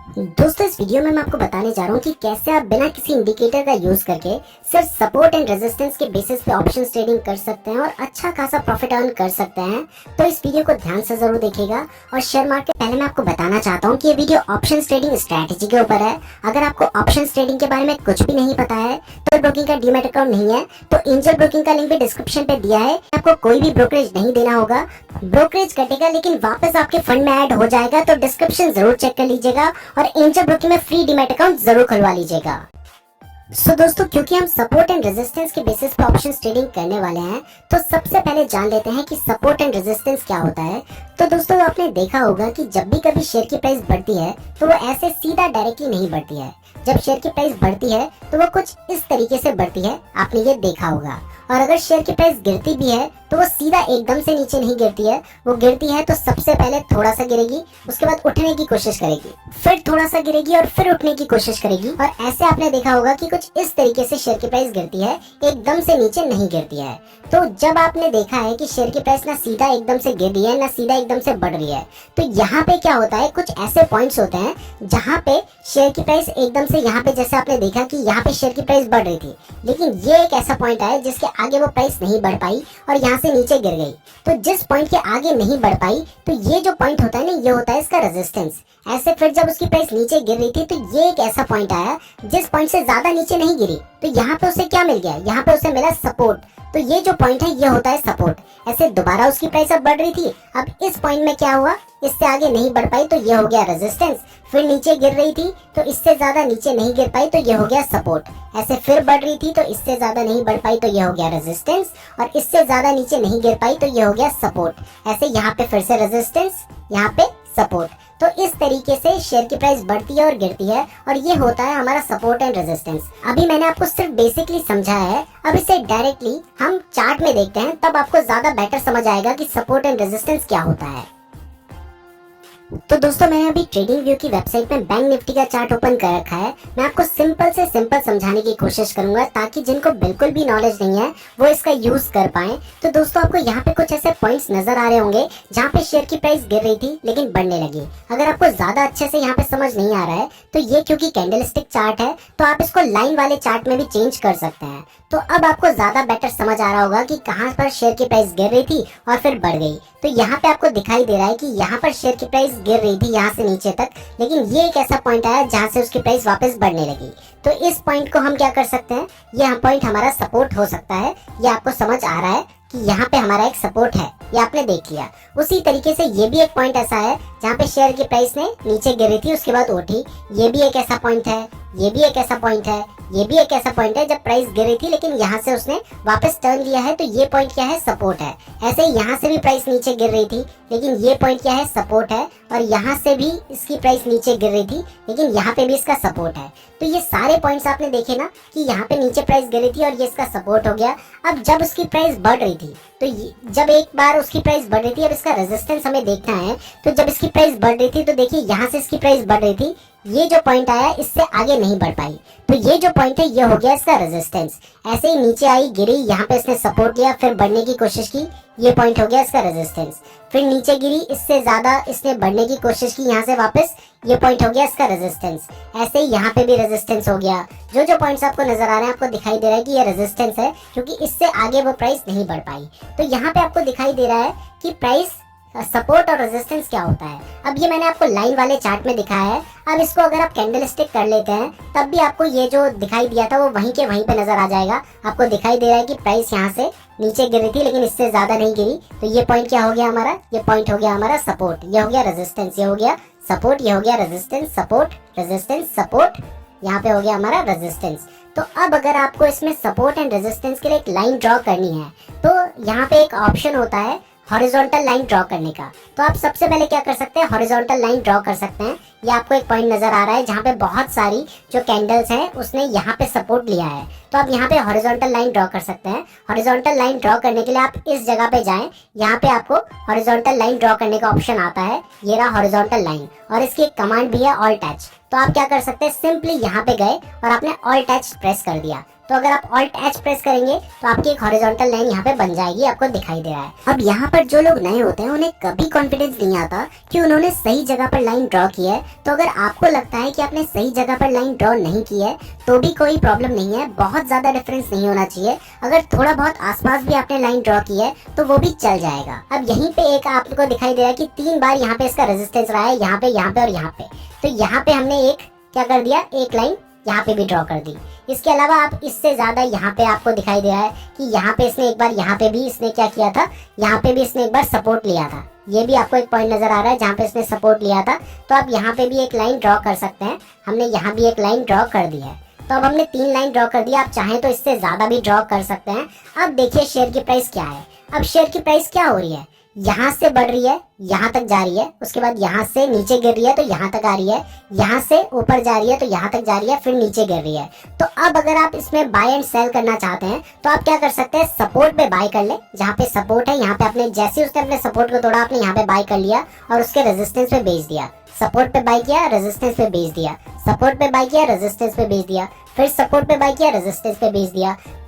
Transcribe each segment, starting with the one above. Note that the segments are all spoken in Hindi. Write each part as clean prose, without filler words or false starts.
दोस्तों इस वीडियो में मैं आपको बताने जा रहा हूँ कि कैसे आप बिना किसी इंडिकेटर का यूज करके सिर्फ सपोर्ट एंड रेजिस्टेंस के बेसिस पे ऑप्शंस ट्रेडिंग कर सकते हैं और अच्छा खासा प्रॉफिट अर्न कर सकते हैं। तो इस वीडियो को ध्यान से जरूर देखिएगा। और शेयर मार्केट पहले मैं आपको बताना चाहता हूँ कि ये वीडियो ऑप्शंस ट्रेडिंग स्ट्रेटेजी के ऊपर है। अगर आपको ऑप्शंस ट्रेडिंग के बारे में कुछ भी नहीं पता है, तो ब्रोकिंग का डीमैट अकाउंट नहीं है, तो एंजल ब्रोकिंग का लिंक भी डिस्क्रिप्शन पे दिया है। आपको कोई भी ब्रोकरेज नहीं देना होगा, ब्रोकरेज कटेगा लेकिन वापस आपके फंड में ऐड हो जाएगा। तो डिस्क्रिप्शन जरूर चेक कर लीजिएगा और एंजल ब्रोकिंग में फ्री डीमैट अकाउंट जरूर खुलवा लीजिएगा। दोस्तों क्योंकि हम सपोर्ट एंड रेजिस्टेंस के बेसिस पे ऑप्शंस ट्रेडिंग करने वाले हैं, तो सबसे पहले जान लेते हैं कि सपोर्ट एंड रेजिस्टेंस क्या होता है। तो दोस्तों आपने देखा होगा कि जब भी कभी शेयर की प्राइस बढ़ती है तो वो ऐसे सीधा डायरेक्टली नहीं बढ़ती है। जब शेयर की प्राइस बढ़ती है तो वो कुछ इस तरीके से बढ़ती है, आपने ये देखा होगा। और अगर शेयर की प्राइस गिरती भी है तो वो सीधा एकदम से नीचे नहीं गिरती है। वो गिरती है तो सबसे पहले थोड़ा सा गिरेगी, उसके बाद उठने की कोशिश करेगी, फिर थोड़ा सा गिरेगी और फिर उठने की कोशिश करेगी। और ऐसे आपने देखा होगा कि कुछ इस तरीके से शेयर की प्राइस गिरती है, एकदम से नीचे नहीं गिरती है। तो जब आपने देखा है कि शेयर की प्राइस ना सीधा एकदम से गिर रही है ना सीधा एकदम से बढ़ रही है, तो यहाँ पे क्या होता है, कुछ ऐसे पॉइंट्स होते हैं जहाँ पे शेयर की प्राइस एकदम से, यहाँ पे जैसे आपने देखा कि यहाँ पे शेयर की प्राइस बढ़ रही थी, लेकिन ये एक ऐसा पॉइंट आया जिसके आगे वो प्राइस नहीं बढ़ पाई और यहाँ से नीचे गिर गई। तो जिस पॉइंट के आगे नहीं बढ़ पाई, तो ये जो पॉइंट होता है ना, ये होता है इसका रेजिस्टेंस। ऐसे फिर जब उसकी प्राइस नीचे गिर रही थी तो ये एक ऐसा पॉइंट आया जिस पॉइंट से ज्यादा नीचे नहीं गिरी, तो यहाँ पे उसे क्या मिल गया, यहाँ पे उसे मिला सपोर्ट। तो ये जो पॉइंट है ये होता है सपोर्ट। ऐसे दोबारा उसकी प्राइस अब बढ़ रही थी, अब इस पॉइंट में क्या हुआ, इससे आगे नहीं बढ़ पाई, तो ये हो गया रेजिस्टेंस। फिर नीचे गिर रही थी तो इससे ज्यादा नीचे नहीं गिर पाई, तो ये हो गया सपोर्ट। ऐसे फिर बढ़ रही थी तो इससे ज्यादा नहीं बढ़ पाई, तो ये हो गया रेजिस्टेंस। और इससे ज्यादा नीचे नहीं गिर पाई, तो ये हो गया सपोर्ट। ऐसे यहाँ पे फिर से रेजिस्टेंस, यहाँ पे सपोर्ट। तो इस तरीके से शेयर की प्राइस बढ़ती है और गिरती है, और ये होता है हमारा सपोर्ट एंड रेजिस्टेंस। अभी मैंने आपको सिर्फ बेसिकली समझाया है, अब इसे डायरेक्टली हम चार्ट में देखते हैं, तब आपको ज्यादा बेटर समझ आएगा कि सपोर्ट एंड रेजिस्टेंस क्या होता है। तो दोस्तों मैंने अभी ट्रेडिंग व्यू की वेबसाइट में बैंक निफ्टी का चार्ट ओपन कर रखा है। मैं आपको सिंपल से सिंपल समझाने की कोशिश करूंगा ताकि जिनको बिल्कुल भी नॉलेज नहीं है वो इसका यूज कर पाए। तो दोस्तों आपको यहाँ पे कुछ ऐसे पॉइंट्स नजर आ रहे होंगे जहाँ पे शेयर की प्राइस गिर रही थी लेकिन बढ़ने लगी। अगर आपको ज्यादा अच्छे से यहाँ पे समझ नहीं आ रहा है, तो ये क्योंकि कैंडलस्टिक चार्ट है तो आप इसको लाइन वाले चार्ट में भी चेंज कर सकते हैं। तो अब आपको ज्यादा बेटर समझ आ रहा होगा कि कहाँ पर शेयर की प्राइस गिर रही थी और फिर बढ़ गई। तो यहाँ पे आपको दिखाई दे रहा है कि यहाँ पर शेयर की प्राइस गिर रही थी यहाँ से नीचे तक, लेकिन ये एक ऐसा पॉइंट आया जहाँ से उसकी प्राइस वापस बढ़ने लगी। तो इस पॉइंट को हम क्या कर सकते हैं, ये पॉइंट हमारा सपोर्ट हो सकता है। ये आपको समझ आ रहा है कि यहाँ पे हमारा एक सपोर्ट है, ये आपने देख लिया। उसी तरीके से ये भी एक पॉइंट ऐसा है जहाँ पे शेयर की प्राइस ने नीचे गिरी थी उसके बाद उठी, ये भी एक ऐसा पॉइंट है, ये भी एक ऐसा पॉइंट है, ये भी एक ऐसा पॉइंट है जब प्राइस गिरी थी लेकिन यहाँ से उसने वापस टर्न लिया है, तो ये पॉइंट क्या है, सपोर्ट है। ऐसे ही यहाँ से भी प्राइस नीचे गिर रही थी लेकिन ये पॉइंट क्या है, सपोर्ट है। और यहाँ से भी इसकी प्राइस नीचे गिर रही थी लेकिन यहाँ पे भी इसका सपोर्ट है। तो ये सारे पॉइंट्स आपने देखे ना कि यहाँ पे नीचे प्राइस गिरी थी और ये इसका सपोर्ट हो गया। अब जब उसकी प्राइस बढ़ रही थी, तो जब एक बार उसकी प्राइस बढ़ रही थी, अब इसका रेजिस्टेंस हमें देखना है। तो जब इसकी प्राइस बढ़ रही थी तो देखिए यहाँ से इसकी प्राइस बढ़ रही थी, ये जो पॉइंट आया इससे आगे नहीं बढ़ पाई, तो ये जो पॉइंट है ये हो गया इसका रेजिस्टेंस। ऐसे ही नीचे आई, गिरी, यहाँ पे इसने सपोर्ट लिया, फिर बढ़ने की कोशिश की, ये पॉइंट हो गया इसका रेजिस्टेंस। फिर नीचे गिरी, इससे ज्यादा इसने बढ़ने की कोशिश की यहाँ से वापस, ये पॉइंट हो गया इसका रेजिस्टेंस। ऐसे ही यहाँ पे भी रेजिस्टेंस हो गया। जो जो पॉइंट्स आपको नजर आ रहे हैं, आपको दिखाई दे रहा है कि ये रेजिस्टेंस है क्योंकि इससे आगे वो प्राइस नहीं बढ़ पाई। तो यहाँ पे आपको दिखाई दे रहा है कि प्राइस सपोर्ट और रेजिस्टेंस क्या होता है। अब ये मैंने आपको लाइन वाले चार्ट में दिखाया है। अब इसको अगर आप कैंडलस्टिक कर लेते हैं तब भी आपको ये जो दिखाई दिया था वो वहीं के वहीं पे नजर आ जाएगा। आपको दिखाई दे रहा है कि प्राइस यहाँ से नीचे गिरी थी लेकिन इससे ज्यादा नहीं गिरी, तो ये पॉइंट क्या हो गया हमारा, ये पॉइंट हो गया हमारा सपोर्ट, ये हो गया रेजिस्टेंस, ये हो गया सपोर्ट, ये हो गया रेजिस्टेंस, सपोर्ट, रेजिस्टेंस, सपोर्ट, यहाँ पे हो गया हमारा रेजिस्टेंस। तो अब अगर आपको इसमें सपोर्ट एंड रेजिस्टेंस के लिए एक लाइन ड्रॉ करनी है, तो यहाँ पे एक ऑप्शन होता है हॉरिजॉन्टल लाइन ड्रॉ करने का। तो आप सबसे पहले क्या कर सकते हैं, हॉरिजॉन्टल लाइन ड्रॉ कर सकते हैं। ये आपको एक पॉइंट नजर आ रहा है जहाँ पे बहुत सारी जो कैंडल्स हैं उसने यहाँ पे सपोर्ट लिया है, तो आप यहाँ पे हॉरिजॉन्टल लाइन ड्रॉ कर सकते हैं। हॉरिजॉन्टल लाइन ड्रॉ करने के लिए आप इस जगह पे जाएं, यहाँ पे आपको हॉरिजॉन्टल लाइन ड्रॉ करने का ऑप्शन आता है, ये रहा हॉरिजॉन्टल लाइन, और इसकी एक कमांड भी है ऑल्ट टच। तो आप क्या कर सकते हैं, सिंपली यहाँ पे गए और आपने ऑल्ट टच प्रेस कर दिया, तो अगर आप ऑल्ट एच प्रेस करेंगे तो आपकी एक हॉरिजॉन्टल लाइन यहाँ पे बन जाएगी, आपको दिखाई दे रहा है। अब यहाँ पर जो लोग नए होते हैं उन्हें कभी कॉन्फिडेंस नहीं आता कि उन्होंने सही जगह पर लाइन ड्रॉ की है। तो अगर आपको लगता है कि आपने सही जगह पर लाइन ड्रॉ नहीं की है तो भी कोई प्रॉब्लम नहीं है, बहुत ज्यादा डिफरेंस नहीं होना चाहिए। अगर थोड़ा बहुत आसपास भी आपने लाइन ड्रॉ की है तो वो भी चल जाएगा। अब यहीं पे एक आपको दिखाई दे रहा है कि 3 बार यहाँ पे इसका रेजिस्टेंस रहा है, यहाँ पे और यहाँ पे। तो यहाँ पे हमने एक क्या कर दिया, एक लाइन यहाँ पे भी ड्रॉ कर दी। इसके अलावा आप इससे ज्यादा यहाँ पे आपको दिखाई दे रहा है कि यहाँ पे इसने एक बार, यहाँ पे भी इसने क्या किया था, यहाँ पे भी इसने एक बार सपोर्ट लिया था। ये भी आपको एक पॉइंट नजर आ रहा है जहाँ पे इसने सपोर्ट लिया था। तो आप यहाँ पे भी एक लाइन ड्रॉ कर सकते हैं। हमने यहाँ भी एक लाइन ड्रॉ कर दी है। तो अब हमने 3 लाइन ड्रॉ कर दिया। आप चाहें तो इससे ज्यादा भी ड्रॉ कर सकते हैं। अब देखिए शेयर की प्राइस क्या है। अब शेयर की प्राइस क्या हो रही है, यहाँ से बढ़ रही है, यहाँ तक जा रही है, उसके बाद यहाँ से नीचे गिर रही है तो यहाँ तक आ रही है, यहाँ से ऊपर जा रही है तो यहाँ तक जा रही है, फिर नीचे गिर रही है। तो अब अगर आप इसमें बाय एंड सेल करना चाहते हैं तो आप क्या कर सकते हैं, सपोर्ट पे बाय कर ले। जहाँ पे सपोर्ट है यहाँ पे आपने, जैसे उसने अपने सपोर्ट को तोड़ा आपने यहाँ पे बाय कर लिया और उसके रेजिस्टेंस पे बेच दिया। सपोर्ट पे बाय किया, रेजिस्टेंस पे बेच दिया, सपोर्ट पे बाय किया, रेजिस्टेंस पे बेच दिया, फिर सपोर्ट पे बाय किया, रेजिस्टेंस पे बेच दिया।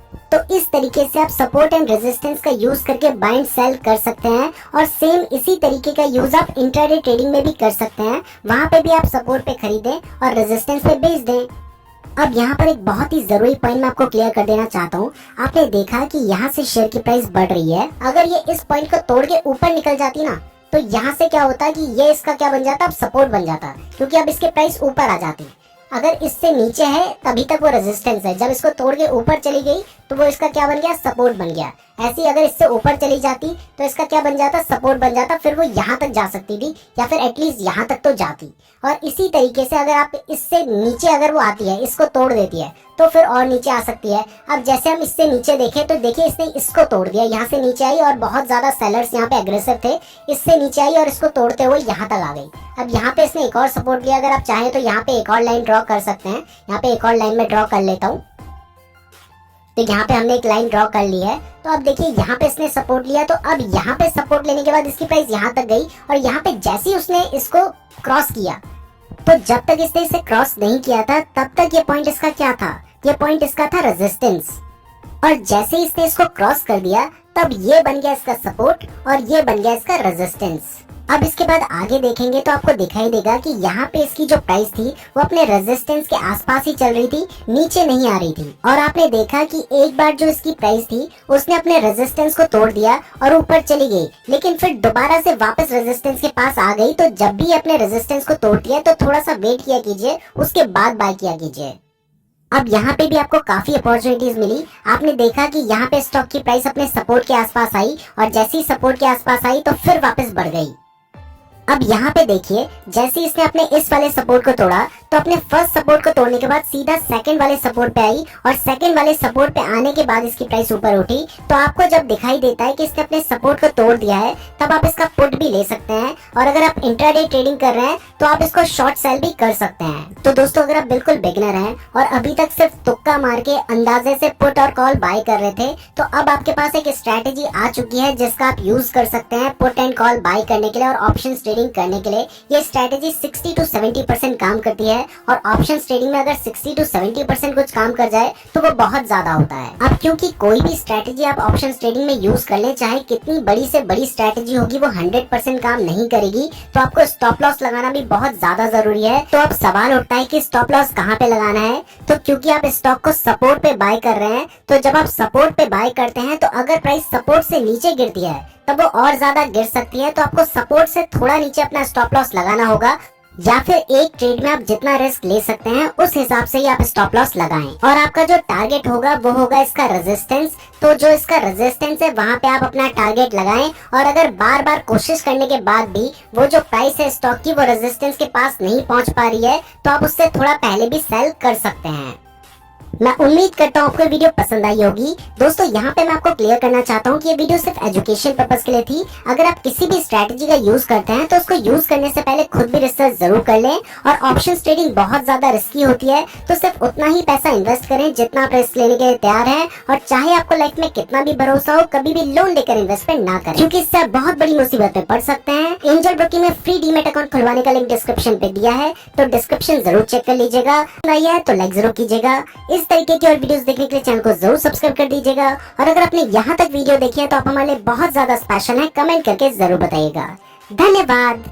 तो इस तरीके से आप सपोर्ट एंड रेजिस्टेंस का यूज करके बाय एंड सेल कर सकते हैं। और सेम इसी तरीके का यूज आप इंट्राडे ट्रेडिंग में भी कर सकते हैं। वहां पे भी आप सपोर्ट पे खरीदें और रेजिस्टेंस पे बेच दें। अब यहाँ पर एक बहुत ही जरूरी पॉइंट मैं आपको क्लियर कर देना चाहता हूँ। आपने देखा कि यहाँ से शेयर की प्राइस बढ़ रही है। अगर ये इस पॉइंट को तोड़ के ऊपर निकल जाती ना तो यहाँ से क्या होता है कि ये इसका क्या बन जाता, अब सपोर्ट बन जाता, क्योंकि अब इसके प्राइस ऊपर आ जाती। अगर इससे नीचे है तभी तक वो रेजिस्टेंस है, जब इसको तोड़ के ऊपर चली गई तो वो इसका क्या बन गया, सपोर्ट बन गया। ऐसी अगर इससे ऊपर चली जाती तो इसका क्या बन जाता, सपोर्ट बन जाता, फिर वो यहाँ तक जा सकती थी या फिर एटलीस्ट यहाँ तक तो जाती। और इसी तरीके से अगर आप इससे नीचे अगर वो आती है, इसको तोड़ देती है तो फिर और नीचे आ सकती है। अब जैसे हम इससे नीचे देखें तो देखिए इसने इसको तोड़ दिया, यहाँ से नीचे आई और बहुत ज्यादा सेलर्स यहाँ पे एग्रेसिव थे, इससे नीचे आई और इसको तोड़ते हुए यहाँ तक आ गई। अब यहाँ पे इसने एक और सपोर्ट लिया। अगर आप चाहें तो यहाँ पे एक और लाइन ड्रॉ कर सकते हैं। यहाँ पे एक और लाइन में ड्रॉ कर लेता हूँ। तो यहाँ पे हमने एक लाइन ड्रॉ कर ली है। तो अब देखिए यहाँ पे इसने सपोर्ट लिया, तो अब यहाँ पे सपोर्ट लेने के बाद इसकी प्राइस यहाँ तक गई और यहाँ पे जैसे ही उसने इसको क्रॉस किया, तो जब तक इसने इसे क्रॉस नहीं किया था तब तक ये पॉइंट इसका क्या था, ये पॉइंट इसका था रेजिस्टेंस। और जैसे ही इसने इसको क्रॉस कर दिया तब ये बन गया इसका सपोर्ट और ये बन गया इसका रेजिस्टेंस। अब इसके बाद आगे देखेंगे तो आपको दिखाई देगा कि यहाँ पे इसकी जो प्राइस थी वो अपने रेजिस्टेंस के आसपास ही चल रही थी, नीचे नहीं आ रही थी। और आपने देखा कि एक बार जो इसकी प्राइस थी उसने अपने रेजिस्टेंस को तोड़ दिया और ऊपर चली गई, लेकिन फिर दोबारा से वापस रेजिस्टेंस के पास आ गई। तो जब भी अपने रेजिस्टेंस को तोड़ती है तो थोड़ा सा वेट किया कीजिए, उसके बाद बाय किया कीजिए। अब यहाँ पे भी आपको काफी अपॉर्चुनिटीज मिली। आपने देखा कि यहाँ पे स्टॉक की प्राइस अपने सपोर्ट के आसपास आई और जैसे ही सपोर्ट के आसपास आई तो फिर वापस बढ़ गई। अब यहाँ पे देखिए जैसे इसने अपने इस वाले सपोर्ट को तोड़ा तो अपने फर्स्ट सपोर्ट को तोड़ने के बाद सीधा सेकंड वाले सपोर्ट पे आई और सेकंड वाले सपोर्ट पे आने के बाद इसकी प्राइस ऊपर उठी। तो आपको जब दिखाई देता है कि इसने अपने सपोर्ट को तोड़ दिया है तब आप इसका पुट भी ले सकते हैं। और अगर आप इंट्राडे ट्रेडिंग कर रहे हैं तो आप इसको शॉर्ट सेल भी कर सकते हैं। तो दोस्तों अगर आप बिल्कुल बिगिनर हैं और अभी तक सिर्फ तुक्का मार के अंदाजे से पुट और कॉल बाय कर रहे थे तो अब आपके पास एक स्ट्रेटेजी आ चुकी है जिसका आप यूज कर सकते हैं पुट एंड कॉल बाय करने के लिए और ऑप्शन ट्रेडिंग करने के लिए। ये स्ट्रेटेजी 60 to 70% काम करती है और ऑप्शन ट्रेडिंग में अगर 60 to 70% कुछ काम कर जाए तो वो बहुत ज्यादा होता है। अब क्योंकि कोई भी स्ट्रेटेजी आप ऑप्शन ट्रेडिंग में यूज कर ले, चाहे कितनी बड़ी से बड़ी स्ट्रेटेजी होगी, वो 100% काम नहीं करेगी। तो आपको स्टॉप लॉस लगाना भी बहुत ज्यादा जरूरी है। तो अब सवाल उठता है कि स्टॉप लॉस कहाँ पे लगाना है। तो क्योंकि आप स्टॉक को सपोर्ट पे बाय कर रहे हैं तो जब आप सपोर्ट पे बाय करते हैं तो अगर प्राइस सपोर्ट से नीचे गिरती है तब वो और ज्यादा गिर सकती है। तो आपको सपोर्ट से थोड़ा नीचे अपना स्टॉप लॉस लगाना होगा या फिर एक ट्रेड में आप जितना रिस्क ले सकते हैं उस हिसाब से ही आप स्टॉप लॉस लगाएं। और आपका जो टारगेट होगा वो होगा इसका रेजिस्टेंस। तो जो इसका रेजिस्टेंस है वहां पे आप अपना टारगेट लगाएं और अगर बार बार कोशिश करने के बाद भी वो जो प्राइस है स्टॉक की वो रेजिस्टेंस के पास नहीं पहुंच पा रही है तो आप उससे थोड़ा पहले भी सेल कर सकते हैं। मैं उम्मीद करता हूँ आपको वीडियो पसंद आई होगी। दोस्तों यहाँ पे मैं आपको क्लियर करना चाहता हूँ कि ये वीडियो सिर्फ एजुकेशन पर्पस के लिए थी। अगर आप किसी भी स्ट्रेटेजी का यूज करते हैं तो उसको यूज करने से पहले खुद भी रिसर्च जरूर कर लें। और ऑप्शन ट्रेडिंग बहुत ज्यादा रिस्की होती है तो सिर्फ उतना ही पैसा इन्वेस्ट करें जितना आप रिस्क लेने के लिए तैयार है। और चाहे आपको लाइफ में कितना भी भरोसा हो, कभी भी लोन लेकर इन्वेस्टमेंट ना करें क्योंकि इससे आप बहुत बड़ी मुसीबत में पड़ सकते हैं। एंजल ब्रोकिंग में फ्री डीमैट अकाउंट खुलवाने का लिंक डिस्क्रिप्शन पे दिया है, तो डिस्क्रिप्शन जरूर चेक कर लीजिएगा। तो लाइक जरूर कीजिएगा। इस इस तरीके की और वीडियोस देखने के लिए चैनल को जरूर सब्सक्राइब कर दीजिएगा। और अगर आपने यहाँ तक वीडियो देखी है तो आप हमारे लिए बहुत ज्यादा स्पेशल है, कमेंट करके जरूर बताइएगा। धन्यवाद।